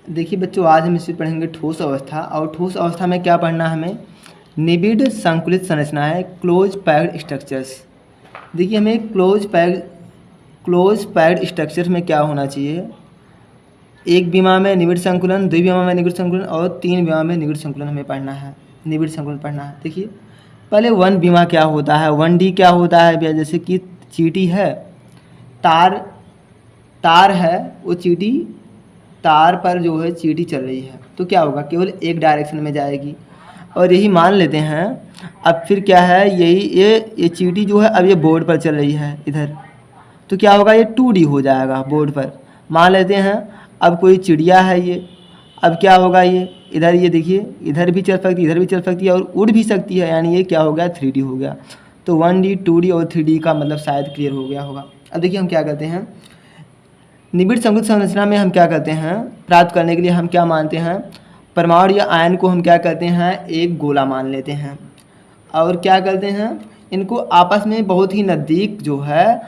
देखिए बच्चों, आज हम इसमें पढ़ेंगे ठोस अवस्था। और ठोस अवस्था में क्या पढ़ना है हमें? निबिड़ संकुलित संरचना है, क्लोज पैक्ड स्ट्रक्चर्स। देखिए हमें क्लोज पैक्ड स्ट्रक्चर्स में क्या होना चाहिए? एक विमा में निबिड़ संकुलन, द्वि विमा में निबिड़ संकुलन और तीन विमा में निबिड़ संकुलन हमें पढ़ना है, निबिड़ संकुलन पढ़ना है। देखिए पहले वन विमा क्या होता है, 1D क्या होता है भैया? जैसे कि चीटी है, तार है, वो चीटी तार पर जो है चीटी चल रही है, तो क्या होगा? केवल एक डायरेक्शन में जाएगी। और यही मान लेते हैं, अब फिर क्या है, ये चीटी जो है अब ये बोर्ड पर चल रही है इधर, तो क्या होगा? ये 2D हो जाएगा बोर्ड पर। मान लेते हैं अब कोई चिड़िया है ये, अब क्या होगा? ये इधर, ये देखिए इधर भी चल सकती है, इधर भी चल सकती है और उड़ भी सकती है, यानी ये क्या हो गया? 3D हो गया। तो 1D 2D और 3D का मतलब शायद क्लियर हो गया होगा। अब देखिए हम क्या करते हैं, निबिड़ संकुलित संरचना में हम क्या करते हैं, प्राप्त करने के लिए हम क्या मानते हैं? परमाणु या आयन को हम क्या करते हैं? एक गोला मान लेते हैं और क्या करते हैं, इनको आपस में बहुत ही नज़दीक जो है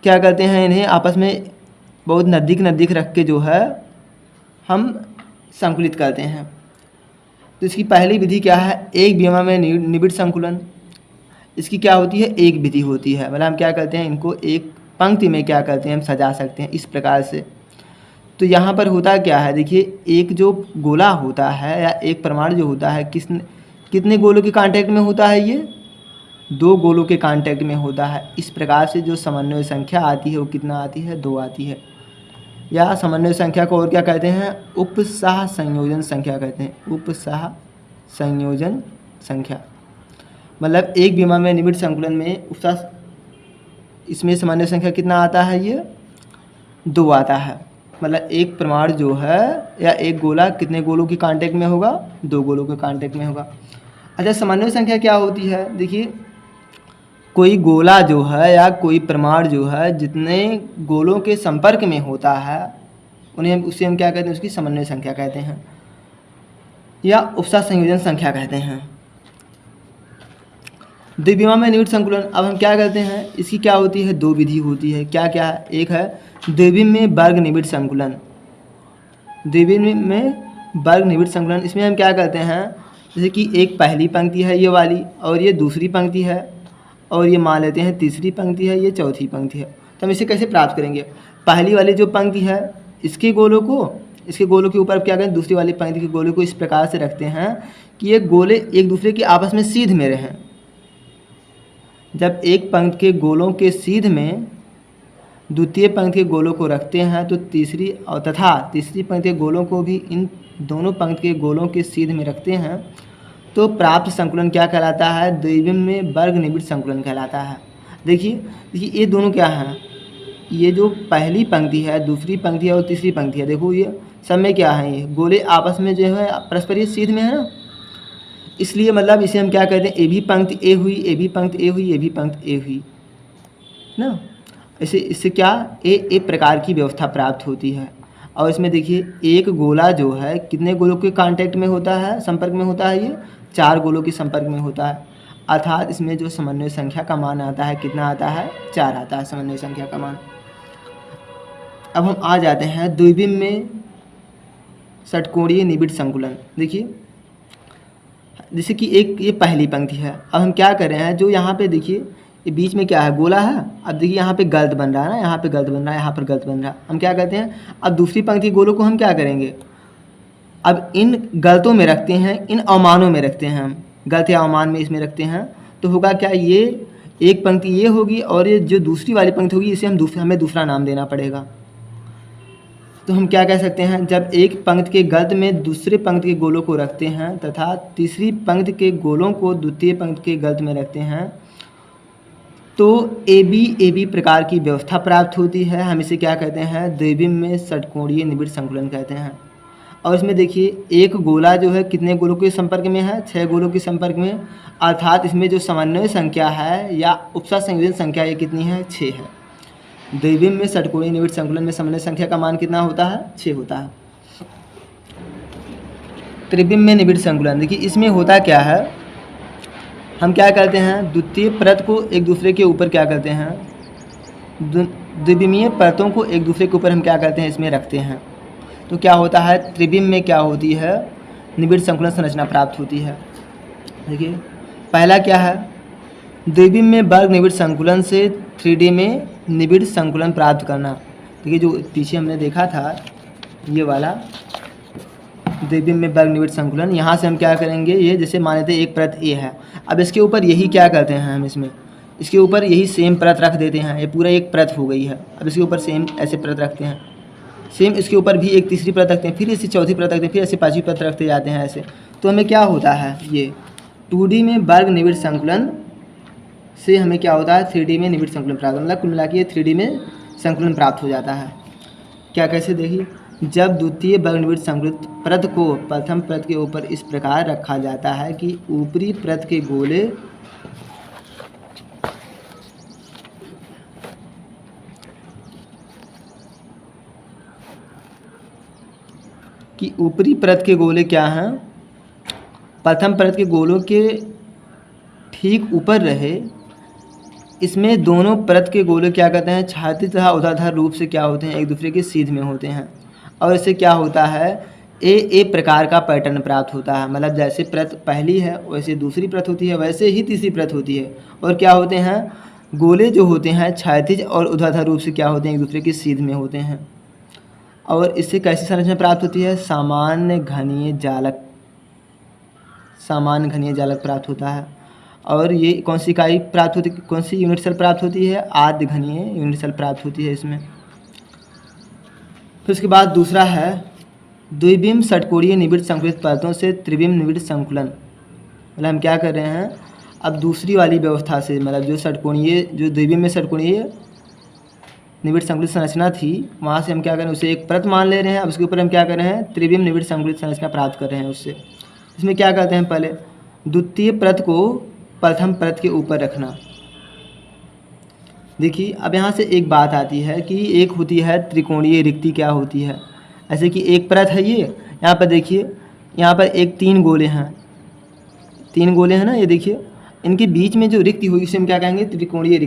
क्या करते हैं, इन्हें आपस में बहुत नज़दीक रख के जो है हम संकुलित करते हैं। तो इसकी पहली विधि क्या है? एक विमा में निबिड़ संकुलन। इसकी क्या होती है? एक विधि होती है, मतलब हम क्या करते हैं, इनको एक पंक्ति में क्या करते हैं, हम सजा सकते हैं इस प्रकार से। तो यहाँ पर होता क्या है, देखिए एक जो गोला होता है या एक परमाणु जो होता है, कितने गोलों के कांटेक्ट में होता है? ये 2 गोलों के कांटेक्ट में होता है। इस प्रकार से जो समन्वय संख्या आती है वो कितना आती है? 2 आती है। या समन्वय संख्या को और क्या कहते हैं? उपसह संयोजन संख्या कहते हैं, उपसह संयोजन संख्या। मतलब एक विमा में निबिड़ संकुलन में उपसह, इसमें समन्वय संख्या कितना आता है? ये 2 आता है। मतलब एक परमाणु जो है या एक गोला कितने गोलों के कांटेक्ट में होगा? 2 गोलों के कांटेक्ट में होगा। अच्छा, समन्वय संख्या क्या होती है? देखिए कोई गोला जो है या कोई परमाणु जो है जितने गोलों के संपर्क में होता है उसे हम क्या कहते हैं? उसकी समन्वय संख्या कहते हैं या उपसह संयोजन संख्या कहते हैं। द्विविमा में निबिड़ संकुलन, अब हम क्या करते हैं, इसकी क्या होती है? 2 विधि होती है। क्या क्या है? एक है द्विविम में वर्ग निबिड़ संकुलन। द्विविम में वर्ग निबिड़ संकुलन, इसमें हम क्या करते हैं, जैसे कि एक पहली पंक्ति है ये वाली और ये दूसरी पंक्ति है और ये मान लेते हैं तीसरी पंक्ति है, ये चौथी पंक्ति है। तो हम इसे कैसे प्राप्त करेंगे? पहली वाली जो पंक्ति है इसके गोलों के ऊपर क्या करें, दूसरी वाली पंक्ति के गोलों को इस प्रकार से रखते हैं कि ये गोले एक दूसरे के आपस में सीध में रहें। जब एक पंक्ति के गोलों के सीध में द्वितीय पंक्ति के गोलों को रखते हैं तो तीसरी पंक्ति के गोलों को भी इन दोनों पंक्ति के गोलों के सीध में रखते हैं, तो प्राप्त संकुलन क्या कहलाता है? द्विविम में वर्ग निबिड़ संकुलन कहलाता है। देखिए ये दोनों क्या हैं, ये जो पहली पंक्ति है, दूसरी पंक्ति है और तीसरी पंक्ति है, देखो ये सब में क्या है, ये गोले आपस में जो है परस्पर ये सीध में है ना, इसलिए मतलब इसे हम क्या कहते हैं? ए भी पंक्ति ए हुई, ए भी पंक्ति ए हुई, ए भी पंक्ति ए हुई ना। इससे क्या ए प्रकार की व्यवस्था प्राप्त होती है। और इसमें देखिए एक गोला जो है कितने गोलों के कांटेक्ट में होता है, संपर्क में होता है? ये 4 गोलों के संपर्क में होता है, अर्थात इसमें जो समन्वय संख्या का मान आता है कितना आता है? 4 आता है समन्वय संख्या का मान। अब हम आ जाते हैं द्विविम में षटकोणीय निबिड़ संकुलन। देखिए जैसे कि एक ये पहली पंक्ति है, अब हम क्या कर रहे हैं, जो यहाँ पे देखिए ये बीच में क्या है? गोला है। अब देखिए यहाँ पे गलत बन रहा है ना, यहाँ पे गलत बन रहा है, यहाँ पर गलत बन रहा है। हम क्या कहते हैं, अब दूसरी पंक्ति गोलों को हम क्या करेंगे, अब इन गलतों में रखते हैं, इन अवमानों में रखते हैं, हम गलत या अवमान में इसमें रखते हैं। तो होगा क्या, ये एक पंक्ति ये होगी और ये जो दूसरी वाली पंक्ति होगी इसे हमें दूसरा नाम देना पड़ेगा। तो हम क्या कह सकते हैं, जब एक पंक्ति के गलत में दूसरे पंक्ति के गोलों को रखते हैं तथा तीसरी पंक्ति के गोलों को द्वितीय पंक्ति के गलत में रखते हैं तो ए बी प्रकार की व्यवस्था प्राप्त होती है। हम इसे क्या कहते हैं? द्विविम में षटकोणीय निबिड़ संकुलन कहते हैं। और इसमें देखिए एक गोला जो है कितने गोलों के संपर्क में है? 6 गोलों के संपर्क में, अर्थात इसमें जो समन्वय संख्या है या उपसह संयोजन संख्या ये कितनी है? 6 है। द्विविम में षटकोणीय निबिड़ संकुलन में समन्वय संख्या का मान कितना होता है? 6 होता है। त्रिविम में निबिड़ संकुलन, देखिए इसमें होता क्या है, हम क्या करते हैं, द्वितीय परत को एक दूसरे के ऊपर क्या करते हैं, द्विविमीय परतों को एक दूसरे के ऊपर हम क्या करते हैं, इसमें रखते हैं। तो क्या होता है, त्रिविम में क्या होती है, निबिड़ संकुलन संरचना प्राप्त होती है। देखिए पहला क्या है, द्विविम में वर्ग निबिड़ संकुलन से 3D में निबिड़ संकुलन प्राप्त करना। देखिए जो पीछे हमने देखा था ये वाला द्विविम में वर्ग निबिड़ संकुलन, यहाँ से हम क्या करेंगे, ये जैसे मान लेते हैं एक परत ए है, अब इसके ऊपर यही क्या करते हैं हम, इसमें इसके ऊपर यही सेम परत रख देते हैं, ये पूरा एक परत हो गई है। अब इसके ऊपर सेम ऐसे परत रखते हैं, सेम इसके ऊपर भी एक तीसरी परत रखते हैं, फिर ऐसे चौथी परत रखते हैं, फिर ऐसे पाँचवीं परत रखते जाते हैं ऐसे। तो हमें क्या होता है, ये 2D में वर्ग निबिड़ संकुलन से हमें क्या होता है, 3D में निबिड़ संकुलन प्राप्त, मतलब कुल मिला के ये 3D में संकुलन प्राप्त हो जाता है। क्या कैसे, देखिए जब द्वितीय वर्ग निबिड़ संकुलित परत को प्रथम परत के ऊपर इस प्रकार रखा जाता है कि ऊपरी परत के गोले क्या हैं, प्रथम परत के गोलों के ठीक ऊपर रहे, इसमें दोनों परत के गोले क्या कहते हैं, क्षैतिज तथा ऊर्ध्वाधर रूप से क्या होते हैं, एक दूसरे के सीध में होते हैं। और इससे क्या होता है, ए प्रकार का पैटर्न प्राप्त होता है, मतलब जैसे परत पहली है वैसे दूसरी परत होती है, वैसे ही तीसरी परत होती है। और क्या होते हैं, गोले जो होते हैं क्षैतिज और ऊर्ध्वाधर रूप से क्या होते हैं, एक दूसरे के सीध में होते हैं। और इससे कैसी संरचना प्राप्त होती है, सामान्य घनीय जालक प्राप्त होता है। और ये कौन सी इकाई प्राप्त होती, कौन सी यूनिट सेल प्राप्त होती है, आद्य घनीय यूनिट सेल प्राप्त होती है इसमें। फिर उसके बाद दूसरा है द्विविम षटकोणीय निबिड़ संकुलित परतों से त्रिविम निबिड़ संकुलन। मतलब हम क्या कर रहे हैं, अब दूसरी वाली व्यवस्था से, मतलब जो द्विविम में षटकोणीय निबिड़ संकुलित संरचना थी, वहाँ से हम क्या कर रहे हैं, उसे एक परत मान ले रहे हैं। अब उसके ऊपर हम क्या कर रहे हैं, त्रिविम निबिड़ संकुलित संरचना प्राप्त कर रहे हैं उससे। इसमें क्या करते हैं, पहले द्वितीय परत को प्रथम परत के ऊपर रखना। देखिए अब यहाँ से एक बात आती है कि एक होती है त्रिकोणीय रिक्ति, क्या होती है, ऐसे कि एक परत है ये, यहाँ पर देखिए यहाँ पर तीन गोले हैं ना, ये देखिए इनके बीच में जो रिक्ति होगी उसे हम क्या कहेंगे, त्रिकोणीय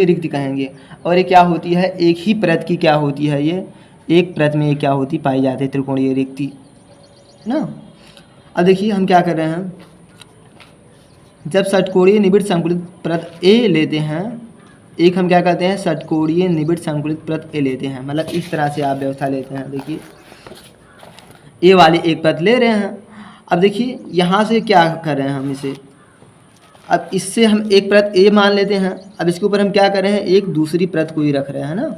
रिक्ति कहेंगे। और ये क्या होती है, एक ही परत की क्या होती है, ये एक परत में ये क्या होती पाई जाती है, त्रिकोणीय रिक्ति ना। अब देखिए हम क्या कर रहे हैं, जब षटकोणीय निबिड़ संकुलित परत ए लेते हैं, एक हम क्या करते हैं, षटकोणीय निबिड़ संकुलित परत ए लेते हैं, मतलब इस तरह से आप व्यवस्था लेते हैं। देखिए ए वाली एक परत ले रहे हैं। अब देखिए यहाँ से क्या कर रहे हैं हम इसे, अब इससे हम एक परत ए मान लेते हैं। अब इसके ऊपर हम क्या कर रहे हैं, एक दूसरी परत को ही रख रहे हैं ना,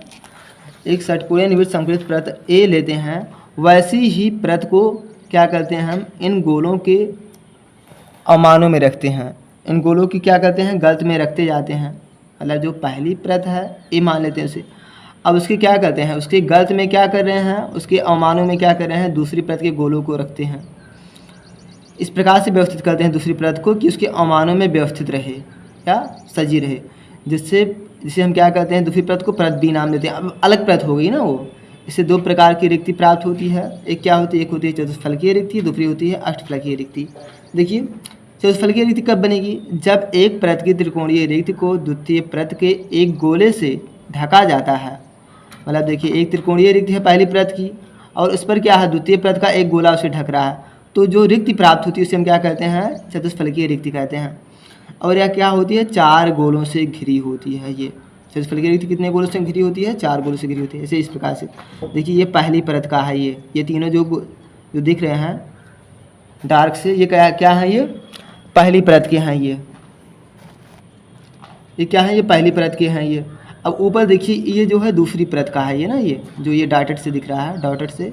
एक षटकोणीय निबिड़ संकुलित परत ए लेते हैं। वैसी ही परत को क्या करते हैं, हम इन गोलों के अवमानों में रखते हैं, इन गोलों की क्या करते हैं, गलत में रखते जाते हैं। मतलब जो पहली परत है ए मान लेते हैं उसे, अब उसके क्या करते हैं, उसके गलत में क्या कर रहे हैं, उसके अवमानों में क्या कर रहे हैं, दूसरी परत के गोलों को रखते हैं। इस प्रकार से व्यवस्थित करते हैं दूसरी परत को कि उसके अवमानों में व्यवस्थित रहे या सजी रहे, जिससे हम क्या करते हैं, दूसरी परत को परत बी नाम देते हैं। अब अलग परत हो गई ना वो, इससे दो प्रकार की रिक्ति प्राप्त होती है। एक क्या होती है, एक होती है चतुष्फलकीय रिक्ति, दूसरी होती है अष्टफलकीय रिक्ति। देखिए चतुष्फलकीय रिक्ति कब बनेगी, जब एक परत की त्रिकोणीय रिक्ति को द्वितीय परत के एक गोले से ढका जाता है। मतलब देखिए एक त्रिकोणीय रिक्ति है पहली परत की, और उस पर क्या है, द्वितीय परत का एक गोला उसे ढक रहा है, तो जो रिक्ति प्राप्त होती है उसे हम क्या कहते हैं, चतुष्फलकीय रिक्ति कहते हैं। और यह क्या होती है, चार गोलों से घिरी होती है। ये चतुष्फलकीय रिक्ति कितने गोलों से घिरी होती है, चार गोलों से घिरी होती है। ऐसे इस प्रकार से देखिए ये पहली परत का है, ये तीनों जो दिख रहे हैं डार्क से, ये क्या है, ये पहली परत के हैं। ये क्या है, ये पहली परत के हैं ये। अब ऊपर देखिए ये जो है दूसरी परत का है, ये ना, ये जो ये डॉटेड से दिख रहा है, डॉटेड से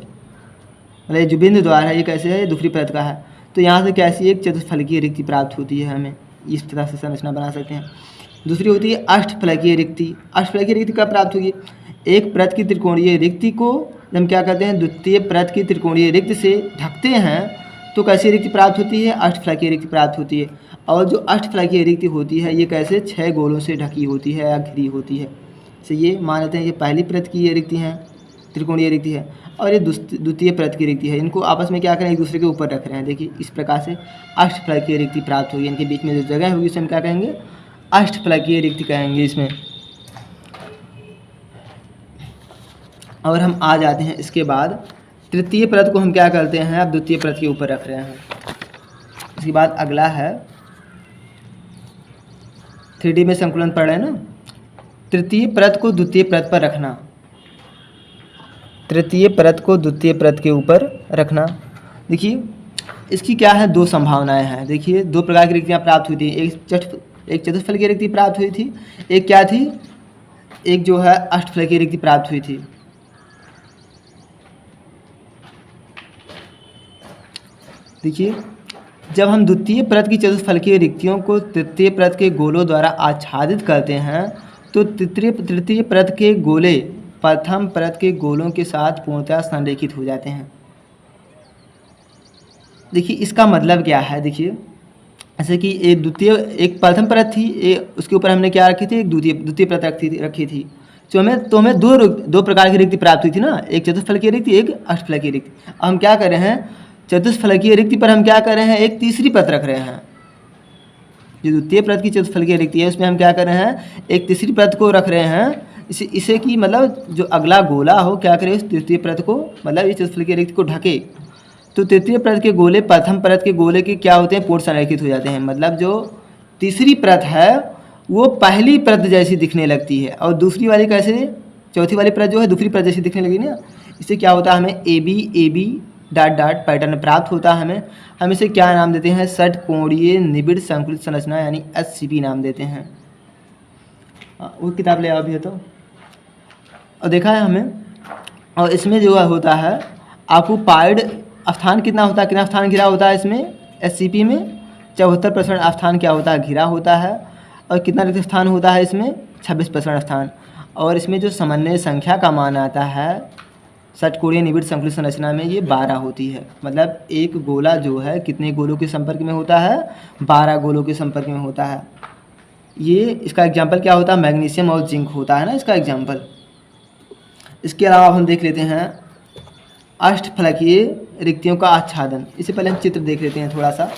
मतलब जो बिंदु द्वार है, ये कैसे है, ये दूसरी परत का है। तो यहाँ से कैसी एक चतुष्फलकीय रिक्ति प्राप्त होती है, हमें इस तरह से संरचना बना सकते हैं। दूसरी होती है अष्टफलकीय रिक्ति। अष्टफलकीय रिक्ति कब प्राप्त होगी, एक परत की त्रिकोणीय रिक्ति को हम क्या कहते हैं, द्वितीय परत की त्रिकोणीय रिक्ति से ढकते हैं तो कैसी रिक्ति प्राप्त होती है, अष्टफलकीय रिक्ति प्राप्त होती है। और जो अष्टफलकीय रिक्ति होती है ये कैसे, 6 गोलों से ढकी होती है या घिरी होती है। तो ये मान लेते हैं ये पहली परत की ये रिक्ति है, त्रिकोणीय रिक्ति है, और ये द्वितीय परत की रिक्ति है। इनको आपस में क्या करें, एक दूसरे के ऊपर रख रहे हैं। देखिए इस प्रकार से अष्टफलकीय रिक्ति प्राप्त होगी। इनके बीच में जो जगह होगी उसे हम क्या कहेंगे, अष्टफलकीय रिक्ति कहेंगे इसमें। और हम आ जाते हैं इसके बाद तृतीय परत को हम क्या करते हैं, अब द्वितीय परत के ऊपर रख रहे हैं। इसके बाद अगला है 3D में संकुलन पढ़ रहे हैं ना, तृतीय परत को द्वितीय परत पर रखना, तृतीय परत को द्वितीय परत के ऊपर रखना। देखिए इसकी क्या है, दो संभावनाएं हैं। देखिए दो प्रकार की रिक्तियाँ प्राप्त हुई थी, एक चतुष्फलकीय रिक्ति प्राप्त हुई थी, एक क्या थी, एक जो है अष्टफलकीय रिक्ति प्राप्त हुई थी। देखिए जब हम द्वितीय परत की चतुष्फलकीय रिक्तियों को तृतीय परत के गोलों द्वारा आच्छादित करते हैं तो तृतीय परत के गोले प्रथम परत के गोलों के साथ पूर्णतः संरेखित हो जाते हैं। देखिए इसका मतलब क्या है, देखिए जैसे कि एक प्रथम परत थी, उसके ऊपर हमने क्या रखी थी, एक द्वितीय परत रखी थी। तो हमें दो प्रकार की रिक्ति प्राप्त हुई थी ना, एक चतुष्फलकीय रिक्ति, एक अष्टफलकीय रिक्ति। अब हम क्या कर रहे हैं, चतुष्फलकीय रिक्ति पर हम क्या कर रहे हैं, एक तीसरी परत रख रहे हैं। जो द्वितीय परत की चतुष्फलकीय रिक्ति है उसमें हम क्या कर रहे हैं, एक तीसरी परत को रख रहे हैं। इसे कि मतलब जो अगला गोला हो क्या करे, इस तृतीय परत को मतलब इस चतुष्फलकीय रिक्ति को ढके। तो तृतीय परत के गोले प्रथम परत के गोले के क्या होते हैं, पूर्ण संरेखित हो जाते हैं। मतलब जो तीसरी परत है वो पहली परत जैसी दिखने लगती है, और दूसरी वाली कैसे, चौथी वाली परत जो है दूसरी परत जैसी दिखने लगी ना। इससे क्या होता है, हमें A B dot dot pattern प्राप्त होता है। हम इसे क्या नाम देते हैं, षटकोणीय निबिड़ संकुलित संरचना यानी SCP नाम देते हैं। वो किताब ले आओ अभी तो, और देखा है हमें। और इसमें जो होता है ऑक्युपाइड स्थान कितना होता है, कितना स्थान घिरा होता है इसमें SCP में, 74% स्थान क्या होता है, घिरा होता है। और कितना रिक्त स्थान होता है इसमें, 26% स्थान। और इसमें जो समन्वय संख्या का मान आता है षटकोणीय निबिड़ संकुलित संरचना में, ये 12 होती है। मतलब एक गोला जो है कितने गोलों के संपर्क में होता है, 12 गोलों के संपर्क में होता है। ये इसका एग्जाम्पल क्या होता है, मैग्नीशियम और जिंक होता है ना इसका एग्जाम्पल। इसके अलावा हम देख लेते हैं अष्टफलकीय रिक्तियों का आच्छादन। इससे पहले हम चित्र देख लेते हैं थोड़ा सा।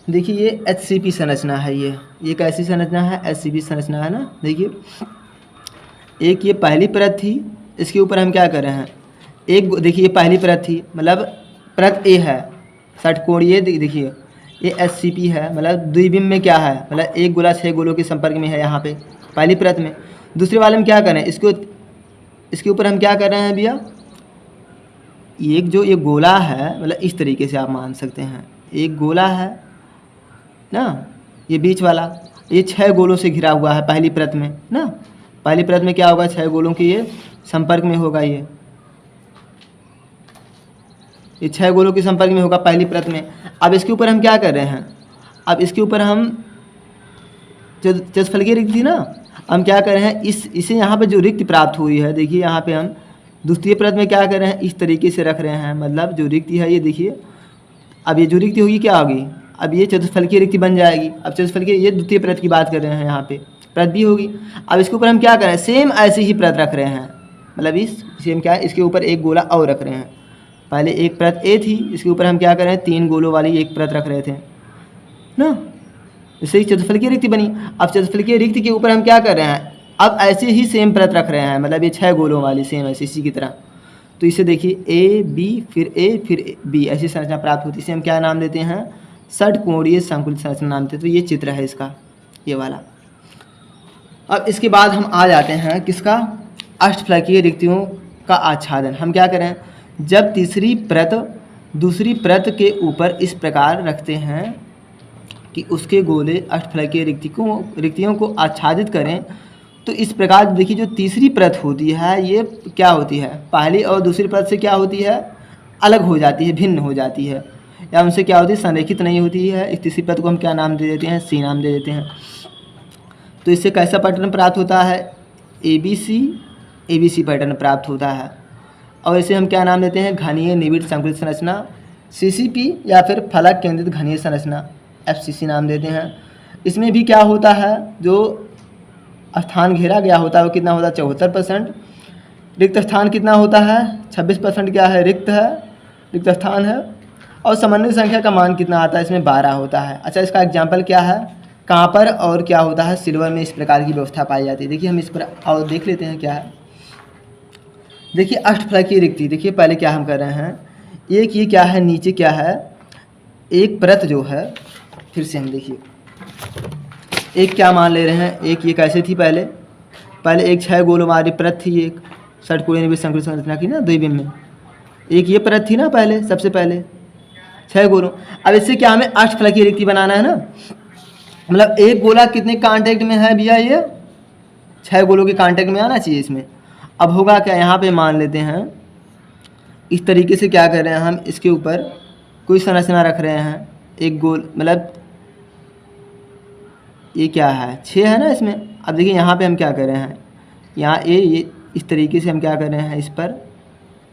देखिए ये HCP संरचना है, ये कैसी संरचना है, HCP संरचना है ना। देखिए एक ये पहली परत थी, इसके ऊपर हम क्या कर रहे हैं, एक देखिए ये पहली परत थी, मतलब परत A है षटकोणीय। देखिए ये SCP है, मतलब द्विबिंब में क्या है, मतलब एक गोला 6 गोलों के संपर्क में है यहाँ पे पहली परत में। दूसरे वाले में क्या करें, इसके ऊपर हम क्या कर रहे हैं भैया, एक जो ये गोला है, मतलब इस तरीके से आप मान सकते हैं, एक गोला है ना, ये बीच वाला, ये 6 गोलों से घिरा हुआ है पहली परत में ना। पहली परत में क्या होगा, 6 गोलों के ये संपर्क में होगा, ये 6 गोलों के संपर्क में होगा पहली परत में। अब इसके ऊपर हम क्या कर रहे हैं, अब इसके ऊपर हम जो चतुष्फलकीय रिक्ति थी ना, हम क्या कर रहे हैं, इसे यहाँ पे जो रिक्ति प्राप्त हुई है, देखिए यहाँ पे हम द्वितीय परत में क्या कर रहे हैं, इस तरीके से रख रहे हैं। मतलब जो रिक्ति है ये देखिए, अब ये जो रिक्ति होगी क्या होगी, अब ये चतुष्फलकीय रिक्ति बन जाएगी। अब चतुष्फलकीय, ये द्वितीय परत की बात कर रहे हैं, यहाँ पे परत भी होगी। अब इसके ऊपर हम क्या कर रहे हैं, सेम ऐसी ही परत रख रहे हैं। मतलब इसे हम क्या है, इसके ऊपर एक गोला और रख रहे हैं। पहले एक परत A थी, इसके ऊपर हम क्या कर रहे हैं, 3 गोलों वाली एक परत रख रहे थे ना, इससे चतुष्फलकीय रिक्ति बनी। अब चतुष्फलकीय रिक्ति के ऊपर हम क्या कर रहे हैं, अब ऐसे ही सेम परत रख रहे हैं, मतलब ये 6 गोलों वाली सेम ऐसे इसी की तरह। तो इसे देखिए A B फिर A फिर B ऐसी संरचना प्राप्त होती है। इसे हम क्या नाम देते हैं, षटकोणीय संकुलित संरचना नाम देते हैं। तो ये चित्र है इसका, ये वाला। अब इसके बाद हम आ जाते हैं किसका, अष्टफलकीय रिक्तियों का आच्छादन। हम क्या करें, जब तीसरी परत दूसरी परत के ऊपर इस प्रकार रखते हैं कि उसके गोले अष्टफलकीय रिक्तियों को आच्छादित करें, तो इस प्रकार देखिए जो तीसरी परत होती है ये क्या होती है, पहली और दूसरी परत से क्या होती है, अलग हो जाती है, भिन्न हो जाती है, या उनसे क्या होती है, संरेखित नहीं होती है। इस तीसरी परत को हम क्या नाम दे देते हैं, C नाम दे देते हैं। तो इससे कैसा पैटर्न प्राप्त होता है, ABC पैटर्न प्राप्त होता है। और इसे हम क्या नाम देते हैं, घनीय निबिड़ संकुलित संरचना CCP, या फिर फलक केंद्रित घनीय संरचना FCC नाम देते हैं। इसमें भी क्या होता है, जो स्थान घेरा गया होता है वो कितना होता है, 74%। रिक्त स्थान कितना होता है, 26% क्या है, रिक्त स्थान है। और समन्वय संख्या का मान कितना आता है, इसमें 12 होता है। अच्छा, इसका एग्जाम्पल क्या है, कहाँ पर और क्या होता है, सिल्वर में इस प्रकार की व्यवस्था पाई जाती है। देखिए हम इस पर और देख लेते हैं क्या है। देखिए अष्टफलकीय रिक्ति, देखिए पहले क्या हम कर रहे हैं, एक ये क्या है, नीचे क्या है, एक परत जो है, फिर से हम देखिए एक क्या मान ले रहे हैं, एक ये कैसे थी, पहले एक 6 गोलों वाली परत थी, एक षटकोणीय निबिड़ संकुल संरचना की ना द्विबिम में, एक ये परत थी ना पहले, सबसे पहले 6 गोलों। अब इससे क्या हमें अष्टफलकीय रिक्ति बनाना है ना, मतलब एक गोला कितने कांटेक्ट में है भैया, ये 6 गोलों के कांटेक्ट में आना चाहिए इसमें। अब होगा क्या, यहाँ पे मान लेते हैं इस तरीके से क्या कर रहे हैं हम, इसके ऊपर कोई संरचना रख रहे हैं, एक गोल, मतलब ये क्या है 6 है ना इसमें। अब देखिए यहाँ पे हम क्या कर रहे हैं, यहाँ ये इस तरीके से हम क्या कर रहे हैं, इस पर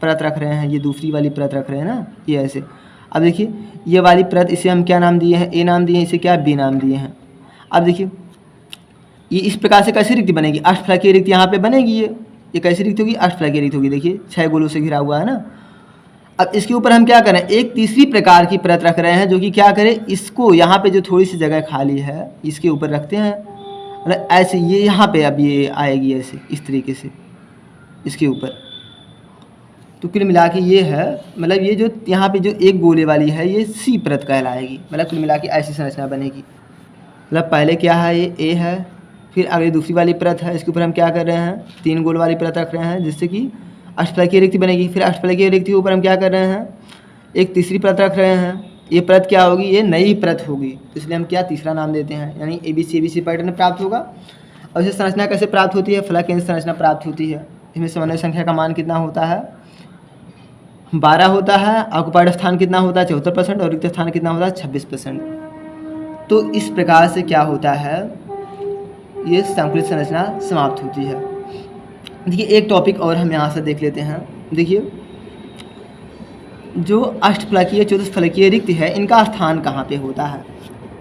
परत रख रहे हैं, ये दूसरी वाली परत रख रहे हैं ना, ये ऐसे। अब देखिए ये वाली परत, इसे हम क्या नाम दिए हैं, ए नाम दिए हैं, इसे क्या बी नाम दिए हैं। अब देखिए ये इस प्रकार से कैसी रिक्ति बनेगी, अष्टफलकीय रिक्ति यहाँ पे बनेगी। ये कैसी रिक्ति होगी, अष्टफलकीय रिक्ति होगी। देखिए 6 गोलों से घिरा हुआ है ना। अब इसके ऊपर हम क्या करें, एक तीसरी प्रकार की परत रख रहे हैं, जो कि क्या करें, इसको यहाँ पे जो थोड़ी सी जगह खाली है इसके ऊपर रखते हैं, मतलब ऐसे ये यहाँ पे अब ये आएगी ऐसे, इस तरीके से इसके ऊपर। तो कुल मिला के ये है, मतलब ये जो यहाँ पे जो एक गोले वाली है ये सी परत कहलाएगी, मतलब कुल मिला के ऐसी संरचना बनेगी। मतलब पहले क्या है, ये ए है, फिर अगली दूसरी वाली परत है, इसके ऊपर हम क्या कर रहे हैं, 3 गोल वाली परत रख रहे हैं, जिससे कि अष्टफलकीय रिक्ति बनेगी। फिर अष्टफलकीय रिक्ति के ऊपर हम क्या कर रहे हैं, एक तीसरी परत रख रहे हैं, ये परत क्या होगी, ये नई परत होगी, तो इसलिए हम क्या तीसरा नाम देते हैं, यानी ABC पैटर्न प्राप्त होगा। और इसे संरचना कैसे प्राप्त होती है, फलक केंद्र संरचना प्राप्त होती है। इसमें समन्वय संख्या का मान कितना होता है, 12 होता है, ऑक्युपाइड स्थान कितना होता है 74% और रिक्त स्थान कितना होता है 26%। तो इस प्रकार से क्या होता है, ये संकुलित संरचना समाप्त होती है। देखिए एक टॉपिक और हम यहाँ से देख लेते हैं। देखिए जो अष्टफलकीय चतुष्फलकीय रिक्ति है, इनका स्थान कहाँ पे होता है।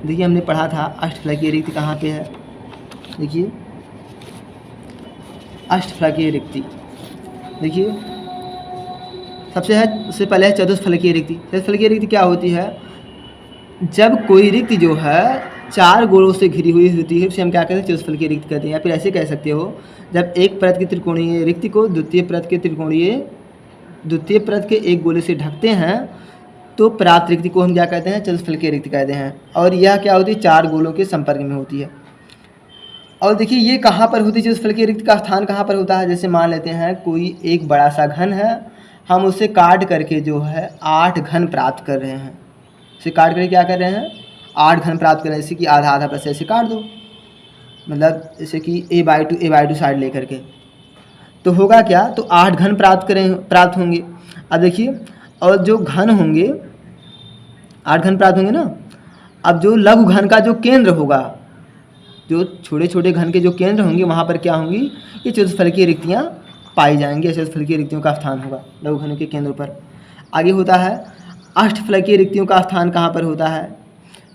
देखिए हमने पढ़ा था अष्टफलकीय रिक्ति कहाँ पे है। देखिए अष्टफलकीय रिक्ति, देखिए सबसे पहले है चतुष्फलकीय रिक्ति। चतुष्फलकीय रिक्ति क्या होती है, जब कोई रिक्ति जो है 4 गोलों से घिरी हुई होती है, उसे हम क्या कहते हैं, चतुष्फलकीय रिक्ति कहते हैं। या फिर ऐसे कह सकते हो, जब एक परत की त्रिकोणीय रिक्ति को द्वितीय परत के एक गोले से ढकते हैं, तो प्राप्त रिक्ति को हम क्या कहते हैं, चतुष्फलकीय रिक्ति कहते हैं। और यह क्या होती है, 4 गोलों के संपर्क में होती है। और देखिए ये कहाँ पर होती है, चतुष्फलकीय रिक्ति का स्थान कहाँ पर होता है। जैसे मान लेते हैं कोई एक बड़ा सा घन है, हम उसे काट करके जो है 8 घन प्राप्त कर रहे हैं। उसे काट करके क्या कर रहे हैं, 8 घन प्राप्त कर रहे हैं। जैसे कि आधा आधा पर से ऐसे काट दो, मतलब जैसे कि a/2 साइड लेकर के, तो होगा क्या, तो 8 घन प्राप्त होंगे। अब देखिए, और जो घन होंगे 8 घन प्राप्त होंगे ना। अब जो लघु घन का जो केंद्र होगा, जो छोटे छोटे घन के जो केंद्र होंगे, वहाँ पर क्या होंगी, ये चतुष्फलकीय रिक्तियाँ पाई जाएंगी। चतुष्फलकीय रिक्तियों का स्थान होगा लघु घन के केंद्र पर। आगे होता है अष्टफलकीय रिक्तियों का स्थान कहाँ पर होता है।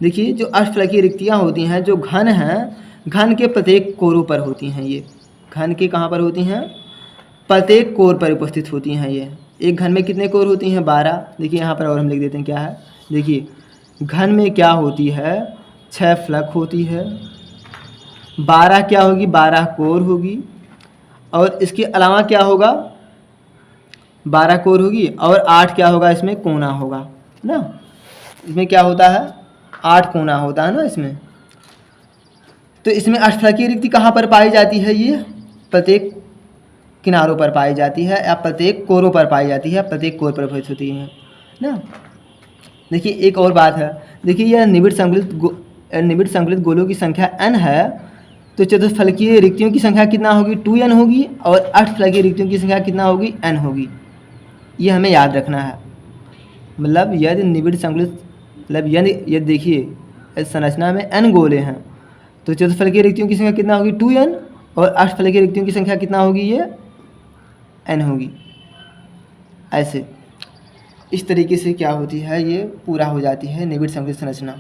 देखिए जो अष्टफलकीय रिक्तियाँ होती हैं, जो घन हैं, घन के प्रत्येक कोरों पर होती हैं। ये घन के कहाँ पर होती हैं, प्रत्येक कोर पर उपस्थित होती हैं। ये एक घन में कितने कोर होती हैं, 12। देखिए यहाँ पर और हम लिख देते हैं क्या है। देखिए घन में क्या होती है, 6 फलक होती है, 12 क्या होगी, 12 कोर होगी, और इसके अलावा क्या होगा, 12 कोर होगी, और 8 क्या होगा, इसमें कोना होगा ना। इसमें क्या होता है, 8 कोना होता है ना इसमें। तो इसमें अष्टफलकीय रिक्ति कहाँ पर पाई जाती है, ये प्रत्येक किनारों पर पाई जाती है, या प्रत्येक कोरों पर पाई जाती है, प्रत्येक कोर पर उपस्थित होती है ना। देखिए एक और बात है, देखिए यह निबिड़ संकुलित गोलों की संख्या n है, तो चतुष्फलकीय रिक्तियों की संख्या कितना होगी, 2n होगी, और अष्टफलकीय रिक्तियों की संख्या कितना होगी, n होगी। ये हमें याद रखना है। मतलब यदि निबिड़ संकुलित, मतलब यदि देखिए संरचना में n गोले हैं, तो चतुष्फलकीय रिक्तियों की संख्या कितना होगी, 2n, और अष्टफलकीय रिक्तियों की संख्या कितना होगी, ये n होगी। ऐसे इस तरीके से क्या होती है, ये पूरा हो जाती है निबिड़ संकुलित संरचना।